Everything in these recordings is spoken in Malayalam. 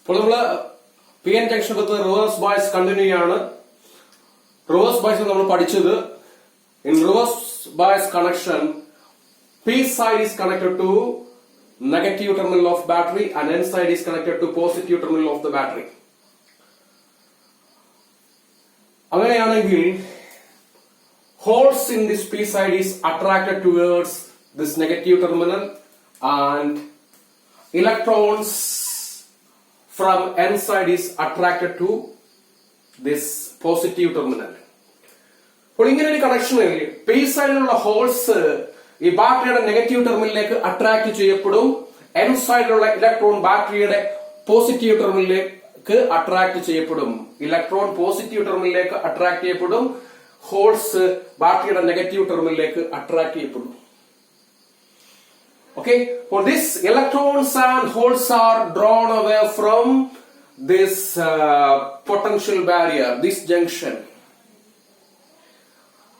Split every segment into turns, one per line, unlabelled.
ഇപ്പോൾ നമ്മള് പി എൻ ജംഗ്ഷൻ എടുത്ത് റിവേഴ്സ് ബയസ് കണ്ടിന്യൂ ചെയ്യാണ്. റിവേഴ്സ് ബയസ് നമ്മൾ പഠിച്ചത് in reverse bias connection P side is connected to negative terminal of battery and N side is connected to positive terminal of the battery. അങ്ങനെയാണെങ്കിൽ holes in this P side is attracted towards this negative terminal and electrons from N side is attracted to this positive terminal. അപ്പോൾ ഇങ്ങനെ ഒരു കണക്ഷനിൽ P സൈഡിലുള്ള ഹോൾസ് ഈ ബാറ്ററിയുടെ നെഗറ്റീവ് ടെർമിനലിലേക്ക് അട്രാക്ട് ചെയ്യപ്പെടും. എൻ സൈഡിലുള്ള ഇലക്ട്രോൺ ബാറ്ററിയുടെ പോസിറ്റീവ് ടെർമിനലിലേക്ക് അട്രാക്ട് ചെയ്യപ്പെടും. ഇലക്ട്രോൺ പോസിറ്റീവ് ടെർമിനലിലേക്ക് അട്രാക്ട് ചെയ്യപ്പെടും. ഹോൾസ് ബാറ്ററിയുടെ നെഗറ്റീവ് ടെർമിനലിലേക്ക് അട്രാക്ട് ചെയ്യപ്പെടും. Okay, for this electrons and holes are drawn away from this potential barrier, this junction.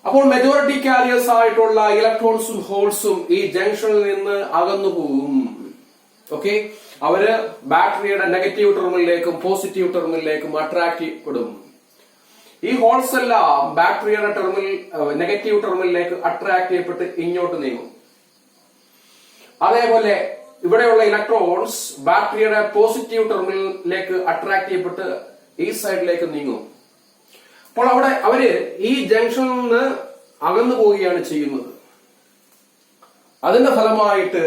അപ്പോൾ മെജോറിറ്റി കാരിയേഴ്സ് ആയിട്ടുള്ള ഇലക്ട്രോൺസും ഹോൾസും ഈ ജംഗ്ഷനിൽ നിന്ന് അകന്നു പോകും. ഓക്കെ, അവര് ബാറ്ററിയുടെ നെഗറ്റീവ് ടെർമിനലിലേക്കും പോസിറ്റീവ് ടെർമിനലിലേക്കും അട്രാക്ട് ചെയ്യപ്പെടും. ഈ ഹോൾസ് എല്ലാം ബാറ്ററിയുടെ നെഗറ്റീവ് ടെർമിനലിലേക്ക് അട്രാക്ട് ചെയ്യപ്പെട്ട് ഇങ്ങോട്ട് നീങ്ങും. അതേപോലെ ഇവിടെയുള്ള ഇലക്ട്രോൺസ് ബാറ്ററിയുടെ പോസിറ്റീവ് ടെർമിനലിലേക്ക് അട്രാക്ട് ചെയ്യപ്പെട്ട് ഈ സൈഡിലേക്ക് നീങ്ങും. അപ്പോൾ അവിടെ അവര് ഈ ജംഗ്ഷനിൽ നിന്ന് അകന്നു പോവുകയാണ് ചെയ്യുന്നത്. അതിന്റെ ഫലമായിട്ട്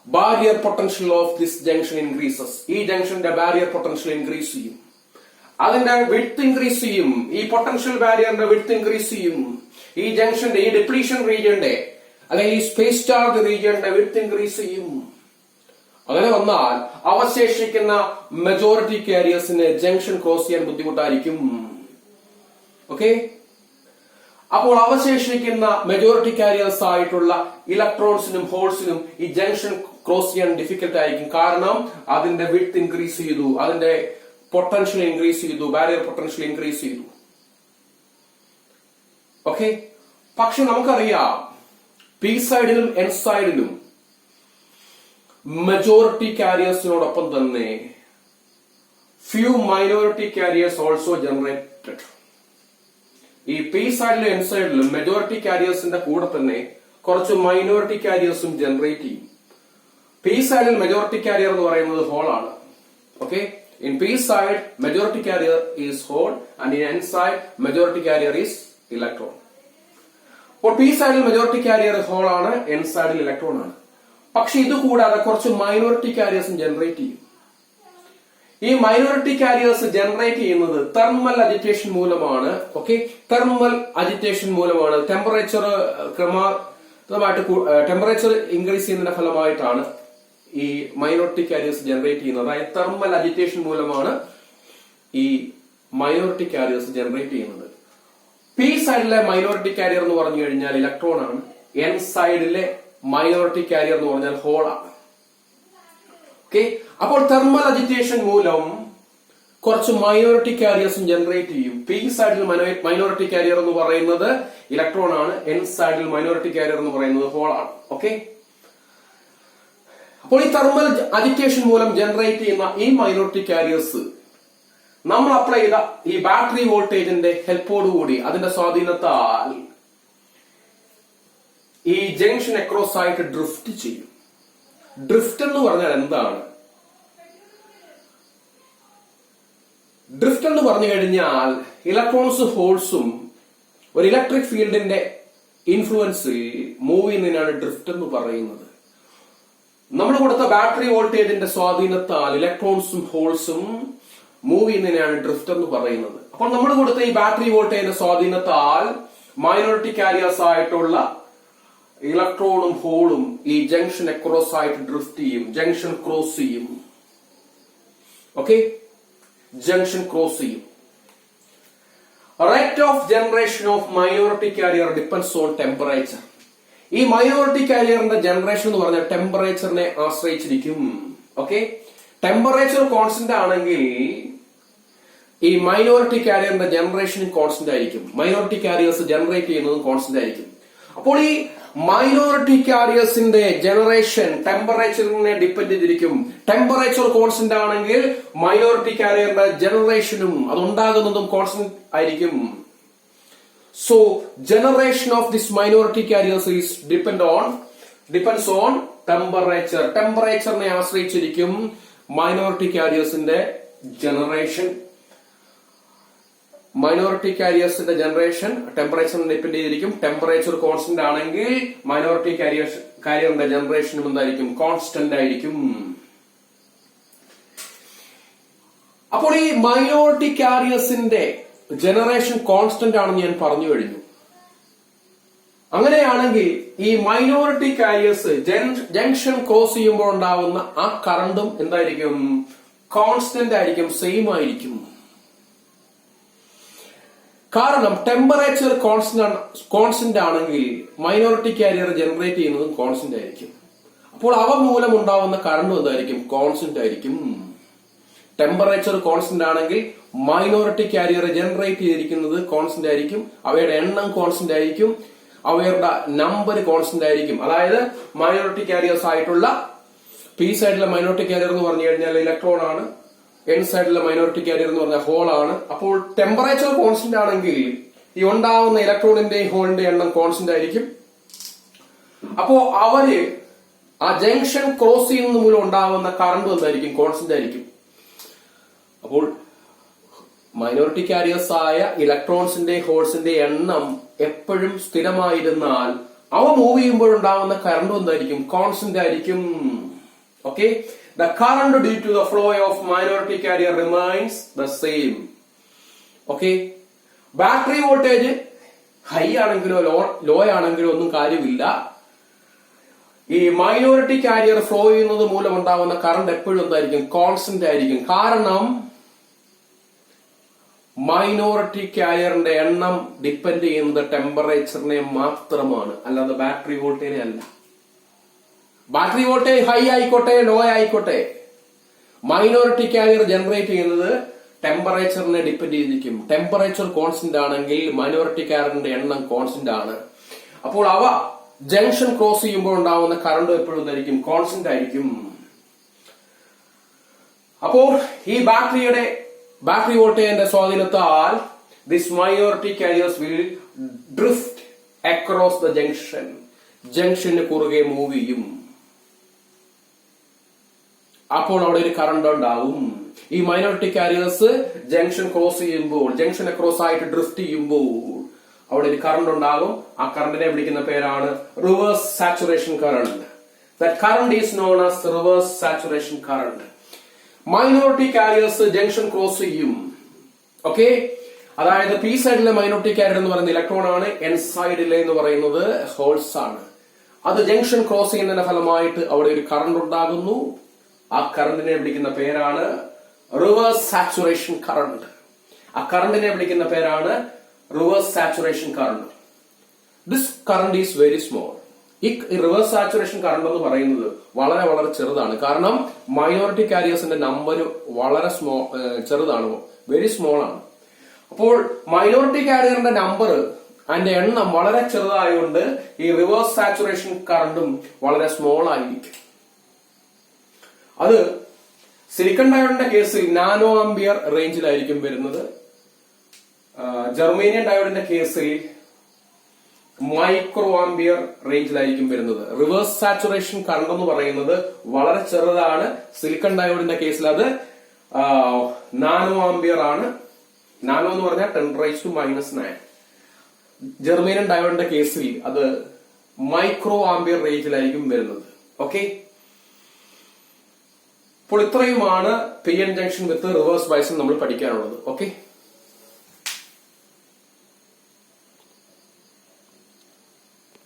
barrier potential of this junction increases. ഈ ജംഗ്ഷന്റെ ബാരിയർ പൊട്ടൻഷ്യൽ ഇൻക്രീസ് ചെയ്യും. അതിന്റെ വിഡ്ത്ത് ഇൻക്രീസ് ചെയ്യും. ഈ പൊട്ടൻഷ്യൽ ബാരിയറിന്റെ വിഡ്ത്ത് ഇൻക്രീസ് ചെയ്യും. ഈ ജംഗ്ഷന്റെ ഈ ഡിപ്ലീഷൻ റീജിയന്റെ അല്ലെങ്കിൽ ഈ സ്പേസ് ചാർജ് റീജിയന്റെ വിഡ്ത്ത് ഇൻക്രീസ് ചെയ്യും. അങ്ങനെ വന്നാൽ അവശേഷിക്കുന്ന മെജോറിറ്റി കാരിയേഴ്സിന് ജംഗ്ഷൻ ക്രോസ് ചെയ്യാൻ ബുദ്ധിമുട്ടായിരിക്കും. ഓക്കെ, അപ്പോൾ അവശേഷിക്കുന്ന മെജോറിറ്റി കാരിയേഴ്സ് ആയിട്ടുള്ള ഇലക്ട്രോൺസിനും ഹോൾസിനും ഈ ജംഗ്ഷൻ ക്രോസ് ചെയ്യാൻ ഡിഫിക്കൽട്ട് ആയിരിക്കും. കാരണം അതിന്റെ വിഡ്ത്ത് ഇൻക്രീസ് ചെയ്തു, അതിന്റെ പൊട്ടൻഷ്യൽ ഇൻക്രീസ് ചെയ്തു, ബാരിയർ പൊട്ടൻഷ്യൽ ഇൻക്രീസ് ചെയ്തു. ഓക്കെ, പക്ഷെ നമുക്കറിയാം പി സൈഡിലും എൻ സൈഡിലും മെജോറിറ്റി കാരിയേഴ്സിനോടൊപ്പം തന്നെ few minority carriers also generated. ഈ പി സൈഡിലും എൻ സൈഡിലും മെജോറിറ്റി കാരിയേഴ്സിന്റെ കൂടെ തന്നെ കുറച്ച് മൈനോറിറ്റി കാരിയേഴ്സും ജനറേറ്റ് ചെയ്യും. പി സൈഡിൽ മെജോറിറ്റി കാരിയർ എന്ന് പറയുന്നത് ഹോൾ ആണ്. Okay, in P side majority carrier is hole and in N side majority carrier is electron. അപ്പോൾ പി സൈഡിൽ മെജോറിറ്റി കാരിയർ ഹോൾ ആണ്, എൻ സൈഡിൽ ഇലക്ട്രോൺ ആണ്. പക്ഷെ ഇത് കൂടാതെ കുറച്ച് മൈനോറിറ്റി കാരിയേഴ്സും ജനറേറ്റ് ചെയ്യും. ഈ മൈനോറിറ്റി കാരിയേഴ്സ് ജനറേറ്റ് ചെയ്യുന്നത് തെർമൽ അജിറ്റേഷൻ മൂലമാണ്. ഓക്കെ, തെർമൽ അജിറ്റേഷൻ മൂലമാണ്. ടെമ്പറേച്ചർ ക്രമാതമായിട്ട് ടെമ്പറേച്ചർ ഇൻക്രീസ് ചെയ്യുന്നതിന്റെ ഫലമായിട്ടാണ് ഈ മൈനോറിറ്റി കാരിയേഴ്സ് ജനറേറ്റ് ചെയ്യുന്നത്. അതായത് തെർമൽ അജിറ്റേഷൻ മൂലമാണ് ഈ മൈനോറിറ്റി കാരിയേഴ്സ് ജനറേറ്റ് ചെയ്യുന്നത്. പി സൈഡിലെ മൈനോറിറ്റി കാരിയർ എന്ന് പറഞ്ഞു കഴിഞ്ഞാൽ ഇലക്ട്രോൺ ആണ്. എൻ സൈഡിലെ മൈനോറിറ്റി കാരിയർ എന്ന് പറഞ്ഞാൽ ഹോൾ ആണ്. ഓക്കെ, അപ്പോൾ തെർമൽ അജിറ്റേഷൻ മൂലം കുറച്ച് മൈനോറിറ്റി കാരിയേഴ്സും ജനറേറ്റ് ചെയ്യും. പി സൈഡിൽ മൈനോറിറ്റി കാരിയർ എന്ന് പറയുന്നത് ഇലക്ട്രോൺ ആണ്, എൻ സൈഡിൽ മൈനോറിറ്റി കാരിയർ എന്ന് പറയുന്നത് ഹോൾ ആണ്. ഓക്കെ, അപ്പോൾ ഈ തെർമൽ അജിറ്റേഷൻ മൂലം ജനറേറ്റ് ചെയ്യുന്ന ഈ മൈനോറിറ്റി കാരിയേഴ്സ് നമ്മൾ അപ്ലൈ ചെയ്ത ഈ ബാറ്ററി വോൾട്ടേജിന്റെ ഹെൽപ്പോടുകൂടി അതിന്റെ സ്വാധീനത്താൽ ഈ ജംഗ്ഷൻ അക്രോസ് ആയിട്ട് ഡ്രിഫ്റ്റ് ചെയ്യും. ഡ്രിഫ്റ്റ് എന്ന് പറഞ്ഞാൽ എന്താണ്? ഡ്രിഫ്റ്റ് എന്ന് പറഞ്ഞു കഴിഞ്ഞാൽ ഇലക്ട്രോൺസും ഹോൾസും ഒരു ഇലക്ട്രിക് ഫീൽഡിന്റെ ഇൻഫ്ലുവൻസിൽ മൂവ് ചെയ്യുന്നതിനാണ് ഡ്രിഫ്റ്റ് എന്ന് പറയുന്നത്. നമ്മൾ കൊടുത്ത ബാറ്ററി വോൾട്ടേജിന്റെ സ്വാധീനത്താൽ ഇലക്ട്രോൺസും ഹോൾസും മൂവ് ചെയ്യുന്നതിനാണ് ഡ്രിഫ്റ്റ് എന്ന് പറയുന്നത്. അപ്പോൾ നമ്മൾ കൊടുത്ത ഈ ബാറ്ററി വോൾട്ടേജിന്റെ സ്വാധീനത്താൽ മൈനോറിറ്റി കാരിയേഴ്സ് ആയിട്ടുള്ള ഇലക്ട്രോണും ഹോളും ഈ ജംഗ്ഷൻ അക്രോസ് ആയിട്ട് ഡ്രിഫ്റ്റ് ചെയ്യും, ജംഗ്ഷൻ ക്രോസ് ചെയ്യും. ഓക്കെ, ജംഗ്ഷൻ ക്രോസ് ചെയ്യും. Rate of generation of minority carrier depends on temperature. ഈ മൈനോറിറ്റി കാരിയറിന്റെ ജനറേഷൻ എന്ന് പറഞ്ഞാൽ ടെമ്പറേച്ചറിനെ ആശ്രയിച്ചിരിക്കും. ഓക്കെ, ടെമ്പറേച്ചർ കോൺസ്റ്റന്റ് ആണെങ്കിൽ ഈ മൈനോറിറ്റി കാരിയറിന്റെ ജനറേഷൻ കോൺസ്റ്റന്റ് ആയിരിക്കും. മൈനോറിറ്റി കാരിയേഴ്സ് ജനറേറ്റ് ചെയ്യുന്നതും കോൺസ്റ്റന്റ് ആയിരിക്കും. അപ്പോൾ ഈ മൈനോറിറ്റി കാരിയേഴ്സിന്റെ ജനറേഷൻ ടെമ്പറേച്ചറിനെ ഡിപ്പെൻഡ് ചെയ്തിരിക്കും. ടെമ്പറേച്ചർ കോൺസ്റ്റന്റ് ആണെങ്കിൽ മൈനോറിറ്റി കാരിയറിന്റെ ജനറേഷനും അതുണ്ടാകുന്നതും കോൺസ്റ്റന്റ് ആയിരിക്കും. So generation of this minority carriers is depends on temperature. ടെമ്പറേച്ചറിനെ ആശ്രയിച്ചിരിക്കും മൈനോറിറ്റി കാരിയേഴ്സിന്റെ ജനറേഷൻ. മൈനോറിറ്റി കാരിയേഴ്സിന്റെ ജനറേഷൻ ടെമ്പറേച്ചറിനെ ഡിപ്പെൻഡ് ചെയ്തിരിക്കും. ടെമ്പറേച്ചർ കോൺസ്റ്റന്റ് ആണെങ്കിൽ മൈനോറിറ്റി കാരിയറിന്റെ ജനറേഷനും എന്തായിരിക്കും? കോൺസ്റ്റന്റ് ആയിരിക്കും. അപ്പോൾ ഈ മൈനോറിറ്റി കാരിയേഴ്സിന്റെ ജനറേഷൻ കോൺസ്റ്റന്റ് ആണെന്ന് ഞാൻ പറഞ്ഞു കഴിഞ്ഞു. അങ്ങനെയാണെങ്കിൽ ഈ മൈനോറിറ്റി കാരിയേഴ്സ് ജംഗ്ഷൻ ക്രോസ് ചെയ്യുമ്പോൾ ഉണ്ടാവുന്ന ആ കറണ്ടും എന്തായിരിക്കും? കോൺസ്റ്റന്റ് ആയിരിക്കും, സെയിം കാരണം ടെമ്പറേച്ചർ കോൺസ്റ്റന്റ് ആണെങ്കിൽ മൈനോറിറ്റി കാരിയർ ജനറേറ്റ് ചെയ്യുന്നതും കോൺസ്റ്റന്റ് ആയിരിക്കും. അപ്പോൾ അവ മൂലം ഉണ്ടാവുന്ന കറണ്ടും എന്തായിരിക്കും? കോൺസ്റ്റന്റ് ആയിരിക്കും. ടെമ്പറേച്ചർ കോൺസ്റ്റന്റ് ആണെങ്കിൽ മൈനോറിറ്റി കാരിയർ ജനറേറ്റ് ചെയ്തിരിക്കുന്നത് കോൺസ്റ്റന്റ് ആയിരിക്കും. അവയുടെ എണ്ണം കോൺസ്റ്റന്റ് ആയിരിക്കും. അവയുടെ നമ്പർ കോൺസ്റ്റന്റ് ആയിരിക്കും. അതായത് മൈനോറിറ്റി കാരിയേഴ്സ് ആയിട്ടുള്ള പി സൈഡിലെ മൈനോറിറ്റി കാരിയർ എന്ന് പറഞ്ഞു കഴിഞ്ഞാൽ ഇലക്ട്രോൺ ആണ്. എൻ സൈഡിലെ മൈനോറിറ്റി കാരിയർ എന്ന് പറഞ്ഞാൽ ഹോൾ ആണ്. അപ്പോൾ ടെമ്പറേച്ചർ കോൺസ്റ്റന്റ് ആണെങ്കിൽ ഈ ഉണ്ടാവുന്ന ഇലക്ട്രോണിന്റെയും ഹോളിന്റെ എണ്ണം കോൺസ്റ്റന്റ് ആയിരിക്കും. അപ്പോ അവര് ആ ജംഗ്ഷൻ ക്രോസ് ചെയ്യുന്നത് മൂലം ഉണ്ടാവുന്ന കറണ്ട് എന്തായിരിക്കും? കോൺസ്റ്റന്റ് ആയിരിക്കും. അപ്പോൾ മൈനോറിറ്റി കാരിയേഴ്സ് ആയ ഇലക്ട്രോൺസിന്റെ ഹോൾസിന്റെ എണ്ണം എപ്പോഴും സ്ഥിരമായിരുന്നാൽ അവ മൂവ് ചെയ്യുമ്പോഴുണ്ടാവുന്ന കറണ്ട് എന്തായിരിക്കും? കോൺസ്റ്റന്റ് ആയിരിക്കും. Okay, the current due to the flow of minority carrier remains the same. Okay, battery voltage high ആണെങ്കിലോ ലോ ആണെങ്കിലോ ഒന്നും കാര്യമില്ല. ഈ മൈനോറിറ്റി കാരിയർ ഫ്ലോ ചെയ്യുന്നത് മൂലം ഉണ്ടാകുന്ന കറണ്ട് എപ്പോഴും എന്തായിരിക്കും? കോൺസ്റ്റന്റ് ആയിരിക്കും. കാരണം മൈനോറിറ്റി കാരിയറിന്റെ എണ്ണം ഡിപ്പെൻഡ് ചെയ്യുന്നത് ടെമ്പറേച്ചറിനെ മാത്രമാണ്, അല്ലാതെ ബാറ്ററി വോൾട്ടേജിനെ അല്ല. ബാറ്ററി വോൾട്ടേജ് ഹൈ ആയിക്കോട്ടെ ലോ ആയിക്കോട്ടെ, മൈനോറിറ്റി കാരിയർ ജനറേറ്റ് ചെയ്യുന്നത് ടെമ്പറേച്ചറിനെ ഡിപ്പെൻഡ് ചെയ്തിരിക്കും. ടെമ്പറേച്ചർ കോൺസ്റ്റന്റ് ആണെങ്കിൽ മൈനോറിറ്റി കാരിയറിന്റെ എണ്ണം കോൺസ്റ്റന്റ് ആണ്. അപ്പോൾ അവ ജംഗ്ഷൻ ക്രോസ് ചെയ്യുമ്പോൾ ഉണ്ടാവുന്ന കറണ്ട് എപ്പോഴും എന്തായിരിക്കും? കോൺസ്റ്റന്റ് ആയിരിക്കും. അപ്പോൾ ഈ ബാറ്ററി വോൾട്ടേജിന്റെ സ്വാധീനത്താൽ this minority carriers will drift across the junction. ജംഗ്ഷന് കുറുകെ മൂവ് ചെയ്യും. അപ്പോൾ അവിടെ ഒരു കറണ്ട് ഉണ്ടാവും. ഈ മൈനോറിറ്റി കാരിയേഴ്സ് ജംഗ്ഷൻ ക്രോസ് ചെയ്യുമ്പോൾ, ജംഗ്ഷൻ അക്രോസ് ആയിട്ട് ഡ്രിഫ്റ്റ് ചെയ്യുമ്പോൾ അവിടെ ഒരു കറണ്ട് ഉണ്ടാകും. ആ കറണ്ടിനെ വിളിക്കുന്ന പേരാണ് reverse saturation current. That current is known as reverse saturation current. Minority carriers junction cross ചെയ്യും. ഓക്കെ, അതായത് പി സൈഡിലെ മൈനോറിറ്റി കാരിയർ എന്ന് പറയുന്നത് ഇലക്ട്രോൺ ആണ്. എൻ സൈഡിലെ എന്ന് പറയുന്നത് ഹോൾസ് ആണ്. അത് ജംഗ്ഷൻ ക്രോസ് ചെയ്യുന്നതിന്റെ ഫലമായിട്ട് അവിടെ ഒരു കറണ്ട് ഉണ്ടാകുന്നു. ആ കറണ്ടിനെ വിളിക്കുന്ന പേരാണ് റിവേഴ്സ് സാച്ചുറേഷൻ കറണ്ട്. ആ കറണ്ടിനെ വിളിക്കുന്ന പേരാണ് reverse saturation current. This current is very small. ഈ റിവേഴ്സ് സാച്ചുറേഷൻ കറണ്ട് എന്ന് പറയുന്നത് വളരെ വളരെ ചെറുതാണ്. കാരണം മൈനോറിറ്റി കാരിയേഴ്സിന്റെ നമ്പർ വളരെ ചെറുതാണ്, വെരി സ്മോൾ ആണ്. അപ്പോൾ മൈനോറിറ്റി കാരിയറിന്റെ നമ്പർ അതിന്റെ എണ്ണം വളരെ ചെറുതായതുകൊണ്ട് ഈ റിവേഴ്സ് സാച്ചുറേഷൻ കറണ്ടും വളരെ സ്മോൾ ആയിരിക്കും. അത് സിലിക്കൺ ഡയോഡിന്റെ കേസിൽ നാനോ ആംപിയർ റേഞ്ചിലായിരിക്കും വരുന്നത്. ജർമേനിയൻ ഡയോഡിന്റെ കേസിൽ മൈക്രോ ആംപിയർ റേഞ്ചിലായിരിക്കും വരുന്നത്. റിവേഴ്സ് സാച്ചുറേഷൻ കറണ്ട് എന്ന് പറയുന്നത് വളരെ ചെറുതാണ്. സിലിക്കൺ ഡയോഡിന്റെ കേസിൽ അത് നാനോ ആംപിയർ ആണ്. നാനോ എന്ന് പറഞ്ഞാൽ 10⁻⁻⁹. ജർമേനിയൻ ഡയോഡിന്റെ കേസിൽ അത് മൈക്രോ ആംപിയർ റേഞ്ചിലായിരിക്കും വരുന്നത്. ഓക്കെ, അപ്പോൾ ഇത്രയുമാണ് പി എൻ ജംഗ്ഷൻ വിത്ത് റിവേഴ്സ് ബയസ് നമ്മൾ പഠിക്കാനുള്ളത്. ഓക്കെ.